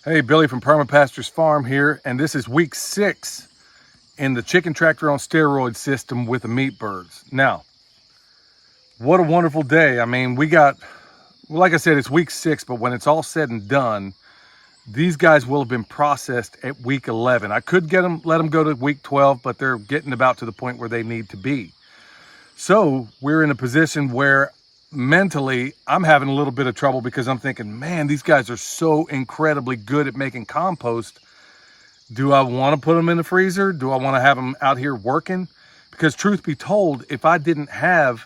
Hey, Billy from Perma Pastures Farm here, and this is week 6 in the chicken tractor on steroids system with the meat birds. Now, what a wonderful day. I mean, like I said, it's week 6, but when it's all said and done, these guys will have been processed at week 11. I could let them go to week 12, but they're getting about to the point where they need to be. So we're in a position where mentally I'm having a little bit of trouble because I'm thinking, man, these guys are so incredibly good at making compost. Do I want to put them in the freezer? Do I want to have them out here working? Because truth be told, if I didn't have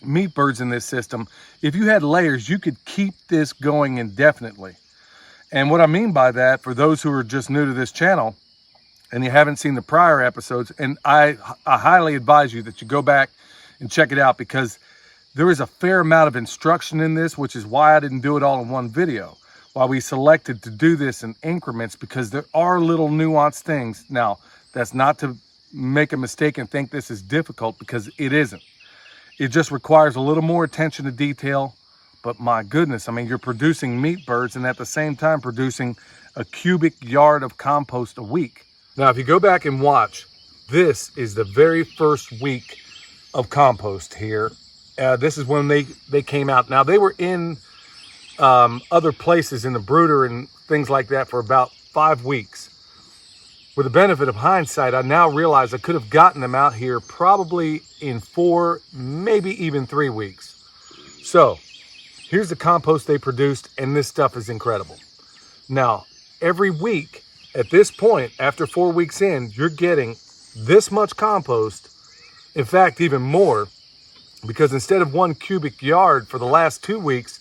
meat birds in this system, if you had layers, you could keep this going indefinitely. And what I mean by that, for those who are just new to this channel and you haven't seen the prior episodes, and I highly advise you that you go back and check it out, because there is a fair amount of instruction in this, which is why I didn't do it all in one video. Why we selected to do this in increments, because there are little nuanced things. Now, that's not to make a mistake and think this is difficult, because it isn't. It just requires a little more attention to detail. But my goodness, I mean, you're producing meat birds and at the same time producing a cubic yard of compost a week. Now, if you go back and watch, this is the very first week of compost here. This is when they came out. Now, they were in other places in the brooder and things like that for about 5 weeks. With the benefit of hindsight, I now realize I could have gotten them out here probably in 4, maybe even 3 weeks. So here's the compost they produced, and this stuff is incredible. Now, every week at this point, after 4 weeks in, you're getting this much compost. In fact, even more, because instead of 1 cubic yard for the last 2 weeks,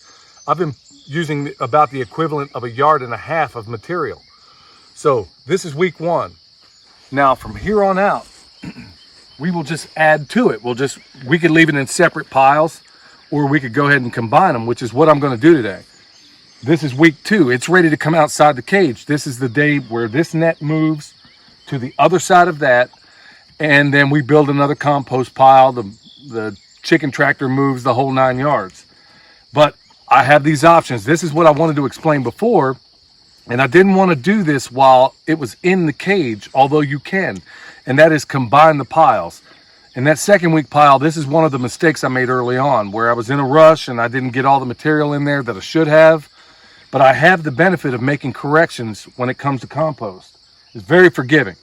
I've been using about the equivalent of 1.5 yards of material. So this is week 1. Now from here on out, we will just add to it. We could leave it in separate piles, or we could go ahead and combine them, which is what I'm going to do today. This is week 2. It's ready to come outside the cage. This is the day where this net moves to the other side of that, and then we build another compost pile. The chicken tractor moves the whole 9 yards. But I have these options. This is what I wanted to explain before, and I didn't want to do this while it was in the cage, although you can, and that is combine the piles. In that second week pile, this is one of the mistakes I made early on, where I was in a rush and I didn't get all the material in there that I should have. But I have the benefit of making corrections when it comes to compost. It's very forgiving.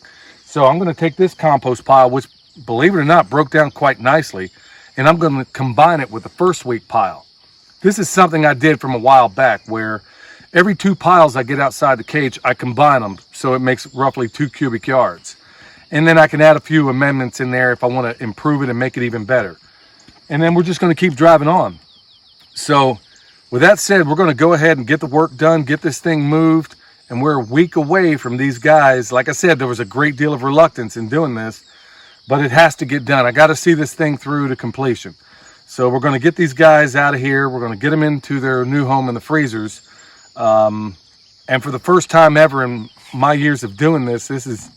So I'm going to take this compost pile, which, believe it or not, broke down quite nicely, and I'm going to combine it with the first week pile. This is something I did from a while back, where every 2 piles I get outside the cage, I combine them, so it makes roughly 2 cubic yards. And then I can add a few amendments in there if I want to improve it and make it even better. And then we're just going to keep driving on. So with that said, we're going to go ahead and get the work done, get this thing moved, and we're a week away from these guys. Like I said, there was a great deal of reluctance in doing this, but it has to get done. I got to see this thing through to completion. So we're going to get these guys out of here. We're going to get them into their new home in the freezers. And for the first time ever in my years of doing this, this is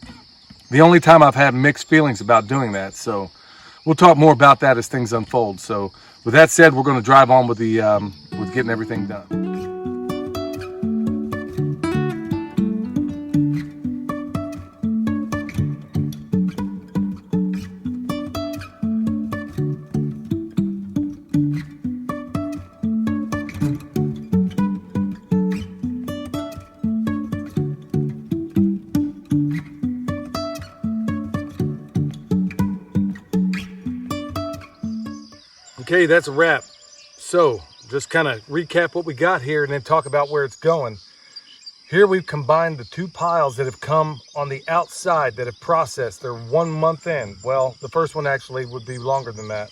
the only time I've had mixed feelings about doing that. So we'll talk more about that as things unfold. So with that said, we're going to drive on with with getting everything done. Okay, that's a wrap. So just kind of recap what we got here and then talk about where it's going. Here we've combined the 2 piles that have come on the outside that have processed. They're 1 month in. Well, the first one actually would be longer than that.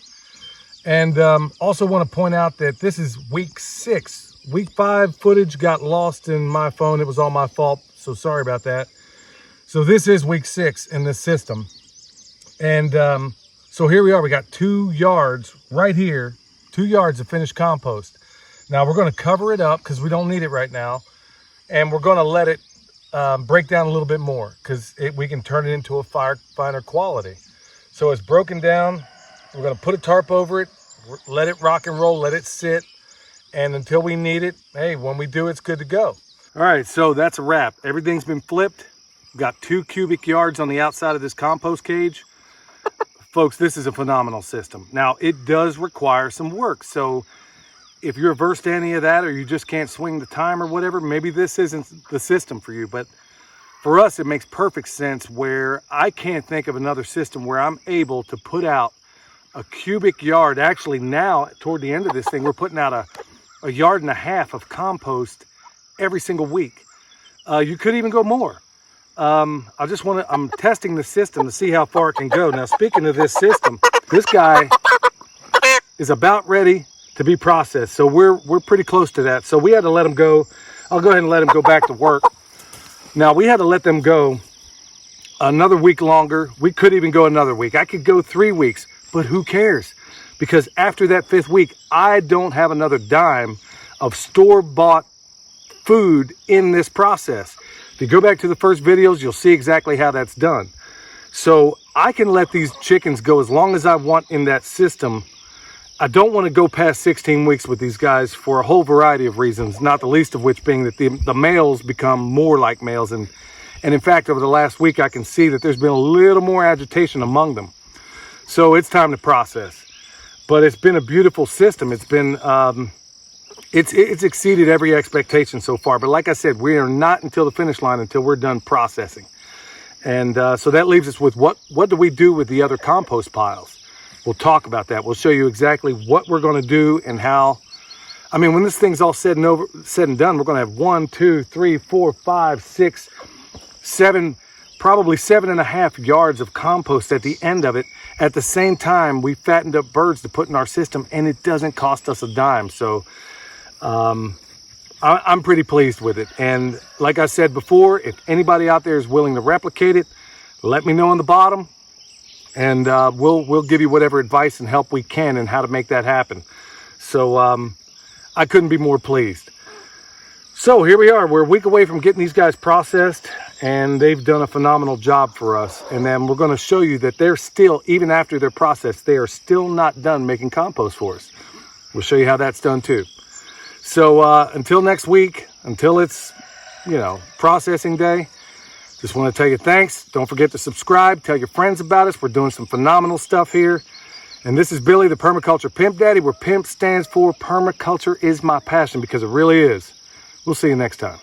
And also want to point out that this is week 6. Week 5 footage got lost in my phone. It was all my fault, so sorry about that. So this is week 6 in this system. And so here we are. We got 2 yards right here, 2 yards of finished compost. Now we're going to cover it up because we don't need it right now. And we're going to let it break down a little bit more, because we can turn it into a finer quality. So it's broken down. We're going to put a tarp over it, let it rock and roll, let it sit. And until we need it, hey, when we do, it's good to go. All right, so that's a wrap. Everything's been flipped. Got 2 cubic yards on the outside of this compost cage. Folks, this is a phenomenal system. Now, it does require some work. So if you're averse to any of that, or you just can't swing the time or whatever, maybe this isn't the system for you. But for us, it makes perfect sense, where I can't think of another system where I'm able to put out a cubic yard. Actually, now toward the end of this thing, we're putting out a yard and a half of compost every single week. You could even go more. I'm testing the system to see how far it can go. Now, speaking of this system, this guy is about ready to be processed. So we're pretty close to that. So we had to let him go. I'll go ahead and let him go back to work. Now, we had to let them go another week longer. We could even go another week. I could go 3 weeks, but who cares? Because after that 5th week, I don't have another dime of store-bought food in this process. If you go back to the first videos, you'll see exactly how that's done. So I can let these chickens go as long as I want in that system. I don't want to go past 16 weeks with these guys for a whole variety of reasons, not the least of which being that the males become more like males. And in fact, over the last week, I can see that there's been a little more agitation among them. So it's time to process. But it's been a beautiful system. It's been, it's exceeded every expectation so far. But like I said, we are not until the finish line until we're done processing. And so that leaves us with what do we do with the other compost piles? We'll talk about that. We'll show you exactly what we're going to do and how. I mean, when this thing's all said and done, we're going to have 1, 2, 3, 4, 5, 6, 7, probably 7.5 yards of compost at the end of it. At the same time, we fattened up birds to put in our system, and it doesn't cost us a dime. So I'm pretty pleased with it. And like I said before, if anybody out there is willing to replicate it, let me know in the bottom. And we'll give you whatever advice and help we can in how to make that happen. So I couldn't be more pleased. So here we are. We're a week away from getting these guys processed, and they've done a phenomenal job for us. And then we're going to show you that they're still, even after they're processed, they are still not done making compost for us. We'll show you how that's done too. So until next week, until it's, processing day, just want to tell you thanks. Don't forget to subscribe. Tell your friends about us. We're doing some phenomenal stuff here. And this is Billy, the Permaculture Pimp Daddy, where PIMP stands for Permaculture is my passion, because it really is. We'll see you next time.